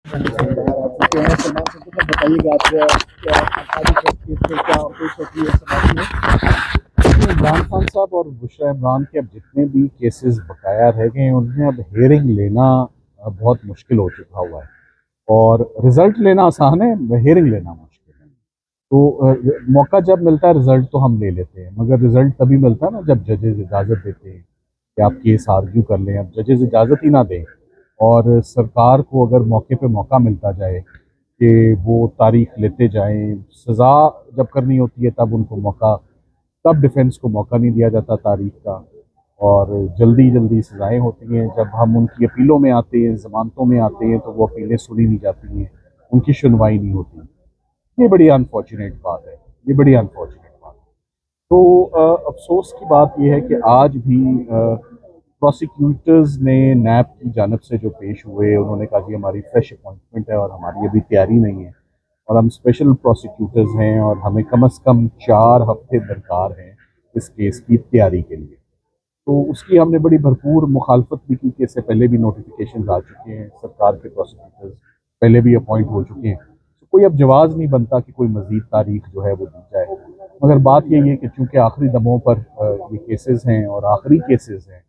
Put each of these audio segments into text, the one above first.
चुके हैं सलमान सर, तो बताइएगा आप क्या सरकारी केस में क्या अपडेट होती है समाज में। इमरान खान साहब और बुशरा इमरान के अब जितने भी केसेस बकाया रह गए हैं उनमें अब हेयरिंग लेना बहुत मुश्किल हो चुका हुआ है। और रिजल्ट लेना आसान है, हेयरिंग लेना मुश्किल है। तो मौका जब मिलता है रिजल्ट तो हम ले लेते हैं, मगर रिजल्ट तभी मिलता है ना जब जजेस इजाज़त देते हैं कि आप केस आर्ग्यू कर लें। अब जजेस इजाज़त ही ना दें और सरकार को अगर मौके पे मौका मिलता जाए कि वो तारीख लेते जाएं, सज़ा जब करनी होती है तब उनको मौका, तब डिफेंस को मौका नहीं दिया जाता तारीख का। और जल्दी जल्दी सज़ाएँ होती हैं। जब हम उनकी अपीलों में आते हैं, ज़मानतों में आते हैं, तो वो अपीलें सुनी नहीं जाती हैं, उनकी सुनवाई नहीं होती। ये बड़ी अनफॉर्चुनेट बात है, ये बड़ी अनफॉर्चुनेट बात है। तो अफ़सोस की बात ये है कि आज भी प्रोसिक्यूटर्स ने नैब की जानब से जो पेश हुए, उन्होंने कहा जी हमारी फ्रेश अपॉइंटमेंट है और हमारी अभी तैयारी नहीं है और हम स्पेशल प्रोसिक्यूटर्स हैं और हमें कम से कम 4 हफ्ते दरकार हैं इस केस की तैयारी के लिए। तो उसकी हमने बड़ी भरपूर मुखालफत भी की कि इससे पहले भी नोटिफिकेशन आ चुके हैं, सरकार के प्रोसिक्यूटर्स पहले भी अपॉइंट हो चुके हैं। तो कोई अब जवाज़ नहीं बनता कि कोई मज़ीद तारीख जो है वो दी जाए। मगर बात यही है कि चूँकि आखिरी दमों पर ये केसेस हैं और आखिरी केसेस हैं,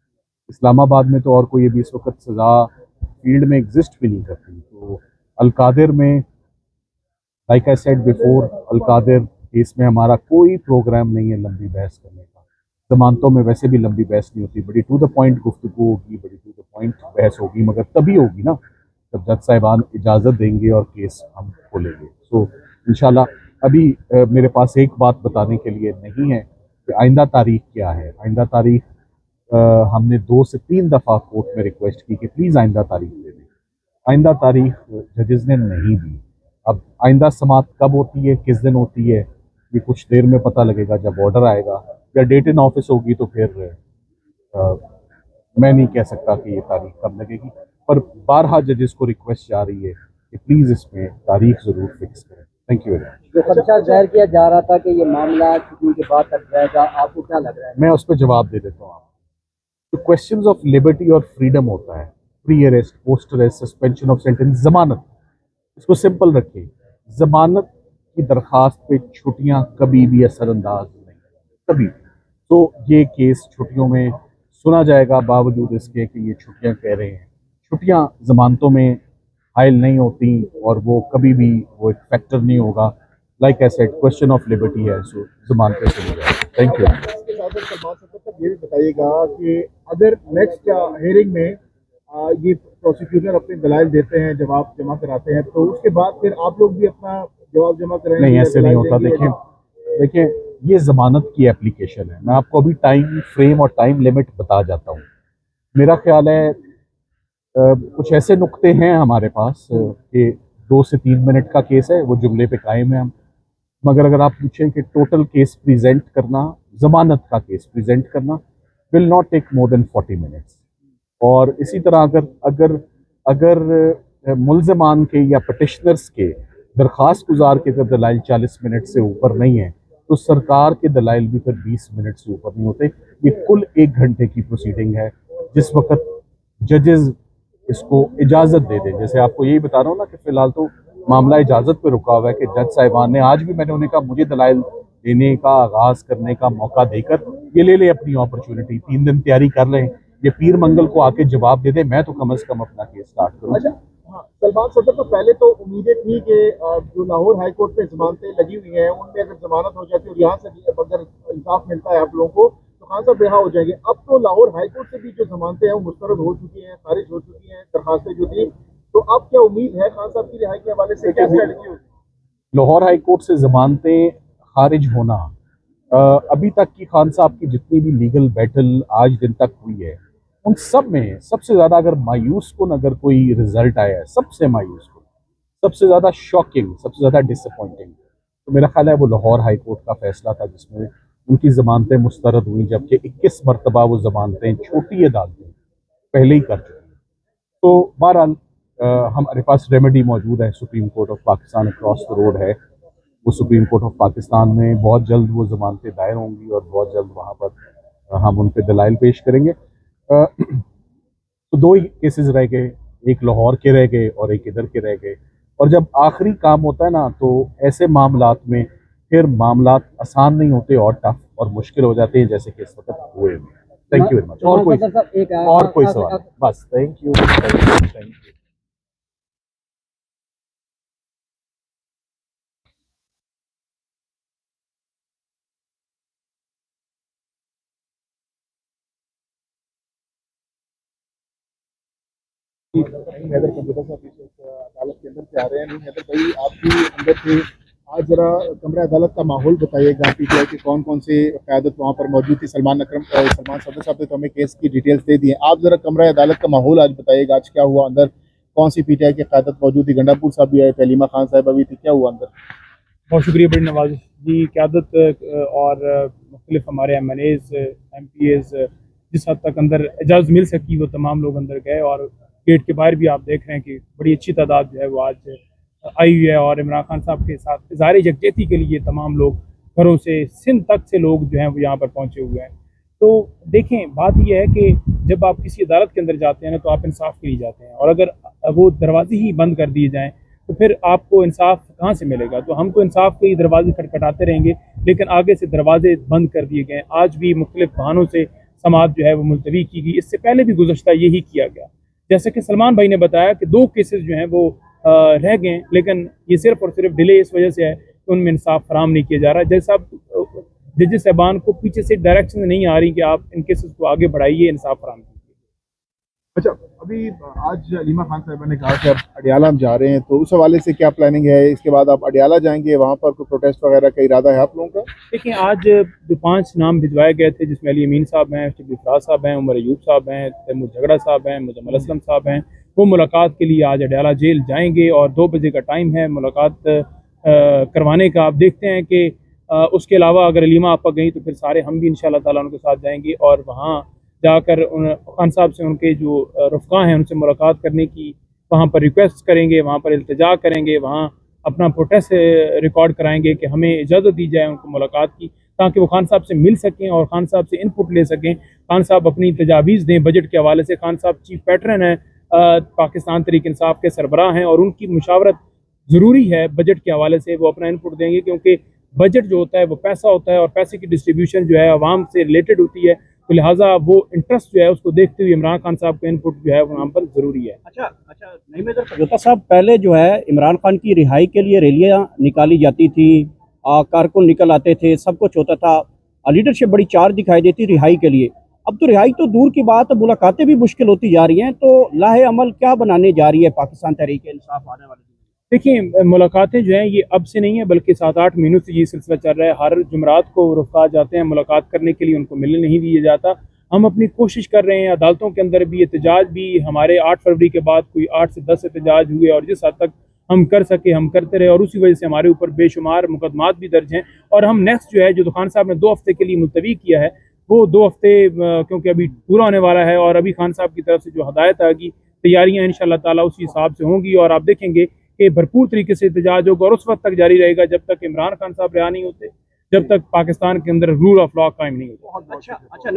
इस्लामाबाद में तो और कोई अभी इस वक्त सज़ा फील्ड में एग्जिस्ट भी नहीं करती। तो अलकादिर में, like I said before, Al-Qadir case में हमारा कोई प्रोग्राम नहीं है लंबी बहस करने का। ज़मानतों में वैसे भी लंबी बहस नहीं होती, बड़ी टू द पॉइंट गुफ्तगू होगी, बड़ी टू द पॉइंट बहस होगी, मगर तभी होगी ना जब जज साहिबान इजाज़त देंगे और केस हम खोलेंगे। सो इंशाल्लाह अभी मेरे पास एक बात बताने के लिए नहीं है कि आइंदा तारीख क्या है। आइंदा तारीख हमने 2 से 3 दफ़ा कोर्ट में रिक्वेस्ट की कि प्लीज़ आइंदा तारीख दे दें। आइंदा तारीख जजेस ने नहीं दी। अब आइंदा समात कब होती है, किस दिन होती है, ये कुछ देर में पता लगेगा जब ऑर्डर आएगा या डेट इन ऑफिस होगी। तो फिर अ, मैं नहीं कह सकता कि ये तारीख कब लगेगी, पर बारहा जजेस को रिक्वेस्ट जा रही है कि प्लीज़ इसमें तारीख ज़रूर फिक्स करें। Thank you very much. जो खदशा जाहिर किया जा रहा था कि ये मामला छुट्टियों के बाद तक जाएगा, आपको क्या लग रहा है। मैं उस पर जवाब दे देता हूँ आपको। तो क्वेश्चंस ऑफ लिबर्टी और फ्रीडम होता है, pre arrest, post arrest, suspension of sentence, जमानत। इसको सिंपल रखिए, जमानत की दरखास्त पे छुट्टियां कभी भी असरअंदाज नहीं, कभी भी। तो ये केस छुट्टियों में सुना जाएगा बावजूद इसके कि ये छुट्टियां कह रहे हैं। छुट्टियां जमानतों में हायल नहीं होती और वो कभी भी वो एक फैक्टर नहीं होगा। Like I said, question of liberty है, सो जमानतें सुनी जाएगी। Thank you. इसके साथ साथ सलमान सर तक ये भी बताइएगा कि अगर नेक्स्ट हेयरिंग में ये प्रोसिक्यूटर अपने दलाइल देते हैं, जवाब जमा कराते हैं, तो उसके बाद फिर आप लोग भी अपना जवाब जमा कराएंगे नहीं, या ऐसे नहीं दलाइल होता। देंगे देखिए देखिए, ये जमानत की एप्लीकेशन है। मैं आपको अभी टाइम फ्रेम और टाइम लिमिट बता जाता हूँ। मेरा ख्याल है कुछ ऐसे नुक्ते हैं हमारे पास कि 2 से 3 मिनट का केस है, वो जुमले पे कायम है हम। मगर अगर आप पूछें कि टोटल केस प्रेजेंट करना, जमानत का केस प्रेजेंट करना will not take more than 40 minutes. और इसी तरह अगर अगर अगर मुल्ज़मान के या पटिशनर्स के, दरख्वास्त गुजार के अगर दलाइल 40 मिनट से ऊपर नहीं है, तो सरकार के दलाइल भी फिर 20 मिनट से ऊपर नहीं होते। ये कुल 1 घंटे की प्रोसीडिंग है जिस वक्त जजेस इसको इजाज़त दे दें। जैसे आपको यही बता रहा हूँ ना कि फ़िलहाल तो मामला इजाज़त पे रुका हुआ है कि जज साहिबान ने, आज भी मैंने उन्हें कहा मुझे दलाइल देने का, आगाज़ करने का मौका देकर ये ले ले अपनी अपॉर्चुनिटी, 3 दिन तैयारी कर लें, ये पीर मंगल को आके जवाब दे दे, मैं तो कम से कम अपना केस स्टार्ट करूँ। अच्छा, हाँ, सलमान सदर, तो पहले तो उम्मीदें थी कि जो लाहौर हाई कोर्ट में जमानतें लगी हुई हैं उनमें अगर जमानत हो जाती है और यहाँ से भी अगर इंसाफ मिलता है आप लोगों को तो खान साहब रिहा हो जाएंगे। अब तो लाहौर हाई कोर्ट से भी जो जमानतें हैं वो मुस्तरद हो चुकी हैं, खारिज हो चुकी हैं दरखास्तें जो थी। तो अब क्या उम्मीद है खान साहब की रिहाई के हवाले से, क्या स्ट्रेटजी होगी। लाहौर हाई कोर्ट से जमानतें खारिज होना, अभी तक की खान साहब की जितनी भी लीगल बैटल आज दिन तक हुई है, उन सब में सबसे ज़्यादा अगर मायूस कुन अगर कोई रिजल्ट आया है, सबसे मायूस कुन, सबसे ज़्यादा शॉकिंग, सबसे ज़्यादा डिसअपॉइंटिंग, तो मेरा ख्याल है वो लाहौर हाई कोर्ट का फैसला था जिसमें उनकी ज़मानतें मुस्तरद हुई, जबकि 21 मरतबा वो ज़मानतें छोटी अदालतें पहले ही कर चुकी हैं। तो बहरहाल हमारे पास रेमेडी मौजूद है, supreme court of Pakistan across the road है। वो सुप्रीम कोर्ट ऑफ पाकिस्तान में बहुत जल्द वो ज़मानतें दायर होंगी और बहुत जल्द वहाँ पर हम उन पर दलाइल पेश करेंगे। तो 2 ही केसेस रह गए, एक लाहौर के रह गए और एक इधर के रह गए। और जब आखिरी काम होता है ना, तो ऐसे मामलात में फिर मामलात आसान नहीं होते और टफ और मुश्किल हो जाते हैं, जैसे कि इस वक्त हुए हैं। Thank you very much. और कोई सवाल नहीं? बस thank you, thank you. Haider computer साहब इस वक्त अदालत के अंदर से आ रहे हैं। नहीं हैदर भाई, आप भी अंदर थे, आज जरा कमरा अदालत का माहौल बताइएगा। पीटीआई के कौन कौन से क़यादत वहाँ पर मौजूद थी? सलमान सदर साहब ने तो हमें केस की डिटेल्स दे दी हैं। आप जरा कमरा अदालत का माहौल आज बताइएगा, आज क्या हुआ अंदर, कौन सी पीटीआई की क़यादत मौजूद थी? गंडापुर साहब भी आए, तलीमा खान साहब भी थी, क्या हुआ अंदर? बहुत शुक्रिया बड़ी नवाज जी। क़यादत और मुख्तलिफ हमारे MNAs MPAs जिस हद तक अंदर इजाज़त मिल सकी वो तमाम लोग अंदर गए, और गेट के बाहर भी आप देख रहे हैं कि बड़ी अच्छी तादाद जो है वो आज आई हुई है। और इमरान खान साहब के साथ इज़हार यकजहती के लिए तमाम लोग घरों से सिंध तक से लोग जो हैं वो यहाँ पर पहुँचे हुए हैं। तो देखें, बात यह है कि जब आप किसी अदालत के अंदर जाते हैं ना, तो आप इंसाफ के लिए जाते हैं, और अगर वो दरवाजे ही बंद कर दिए जाएँ तो फिर आपको इंसाफ कहाँ से मिलेगा? तो हम तो इंसाफ के ही दरवाजे खटखटाते रहेंगे, लेकिन आगे से दरवाजे बंद कर दिए गए। आज भी मुख्तलिफ बहानों से समाअत जो है वो मुलतवी की गई। इससे पहले भी गुज़श्ता यही किया गया। जैसे कि सलमान भाई ने बताया कि 2 केसेस जो हैं वो रह गए हैं, लेकिन ये सिर्फ़ और सिर्फ डिले इस वजह से है कि उनमें इंसाफ फराहम नहीं किया जा रहा। जैसा जजेस साहबान को पीछे से डायरेक्शन नहीं आ रही कि आप इन केसेस को आगे बढ़ाइए, इंसाफ फराहम कीजिए। अच्छा, अभी आज अलीमा खान साहिबा ने कहा कि अब अडियाला हम जा रहे हैं, तो उस हवाले से क्या प्लानिंग है? इसके बाद आप अडियाला जाएंगे, वहाँ पर कोई प्रोटेस्ट वगैरह का इरादा है आप लोगों का? देखिए, आज जो 5 नाम भिजवाए गए थे, जिसमें अली अमीन साहब हैं, शफी फराज साहब हैं, उमर अयूब साहब हैं, तैमूर झगड़ा साहब हैं, मुजम्मल असलम साहब हैं, वो मुलाकात के लिए आज अडियाला जेल जाएंगे और 2 बजे का टाइम है मुलाकात करवाने का। आप देखते हैं कि उसके अलावा अगर अलीमा आपा गई तो फिर सारे हम भी इंशाअल्लाह ताला उनके साथ जाएंगे, और वहाँ जाकर उन खान साहब से उनके जो रफ़क़ा हैं उनसे मुलाकात करने की वहाँ पर रिक्वेस्ट करेंगे, वहाँ पर इल्तिजा करेंगे, वहाँ अपना प्रोटेस्ट रिकॉर्ड कराएंगे कि हमें इजाज़त दी जाए उनको मुलाकात की, ताकि वो खान साहब से मिल सकें और खान साहब से इनपुट ले सकें। खान साहब अपनी तजावीज़ दें बजट के हवाले से। खान साहब चीफ पैटर्न हैं, पाकिस्तान तहरीक इंसाफ के सरबराह हैं, और उनकी मुशावरत ज़रूरी है बजट के हवाले से। वो अपना इनपुट देंगे, क्योंकि बजट जो होता है वो पैसा होता है, और पैसे की डिस्ट्रीब्यूशन जो है आवाम से रिलेटेड होती है। तो लिहाजा वो इंटरेस्ट जो है उसको देखते हुए इमरान खान साहब का इनपुट जो है वहाँ पर ज़रूरी है। अच्छा, नईम समझौता साहब, पहले जो है इमरान खान की रिहाई के लिए रैलियां निकाली जाती थी, कारकुन निकल आते थे, सब कुछ होता था, लीडरशिप बड़ी चार्ज दिखाई देती रिहाई के लिए। अब तो रिहाई तो दूर की बात, मुलाकातें भी मुश्किल होती जा रही हैं। तो लाहे अमल क्या बनाने जा रही है पाकिस्तान तहरीक इंसाफ आने वाले? देखिए, मुलाकातें जो हैं ये अब से नहीं है, बल्कि 7-8 महीनों से ये सिलसिला चल रहा है। हर जुमरात को रफ़क़ा जाते हैं मुलाकात करने के लिए, उनको मिलने नहीं दिया जाता। हम अपनी कोशिश कर रहे हैं, अदालतों के अंदर भी एहतजाज भी हमारे 8 फरवरी के बाद कोई 8 से 10 एहतजाज हुए, और जिस हद तक हम कर सके हम करते रहे, और उसी वजह से हमारे ऊपर बेशुमार मुकदमात भी दर्ज हैं। और हम नेक्स्ट जो है, जो खान साहब ने 2 हफ़्ते के लिए मुलतवी किया है, वो 2 हफ़्ते क्योंकि अभी पूरा होने वाला है, और अभी खान साहब की तरफ से जो हदायत आएगी, तैयारियाँ इंशाअल्लाह ताला उसी हिसाब से होंगी, और आप देखेंगे कि भरपूर तरीके से एहतजाज होगा, और उस वक्त तक जारी रहेगा जब तक इमरान खान साहब रिहा नहीं होते, जब तक पाकिस्तान के अंदर रूल ऑफ लॉ कायम नहीं होता। अच्छा,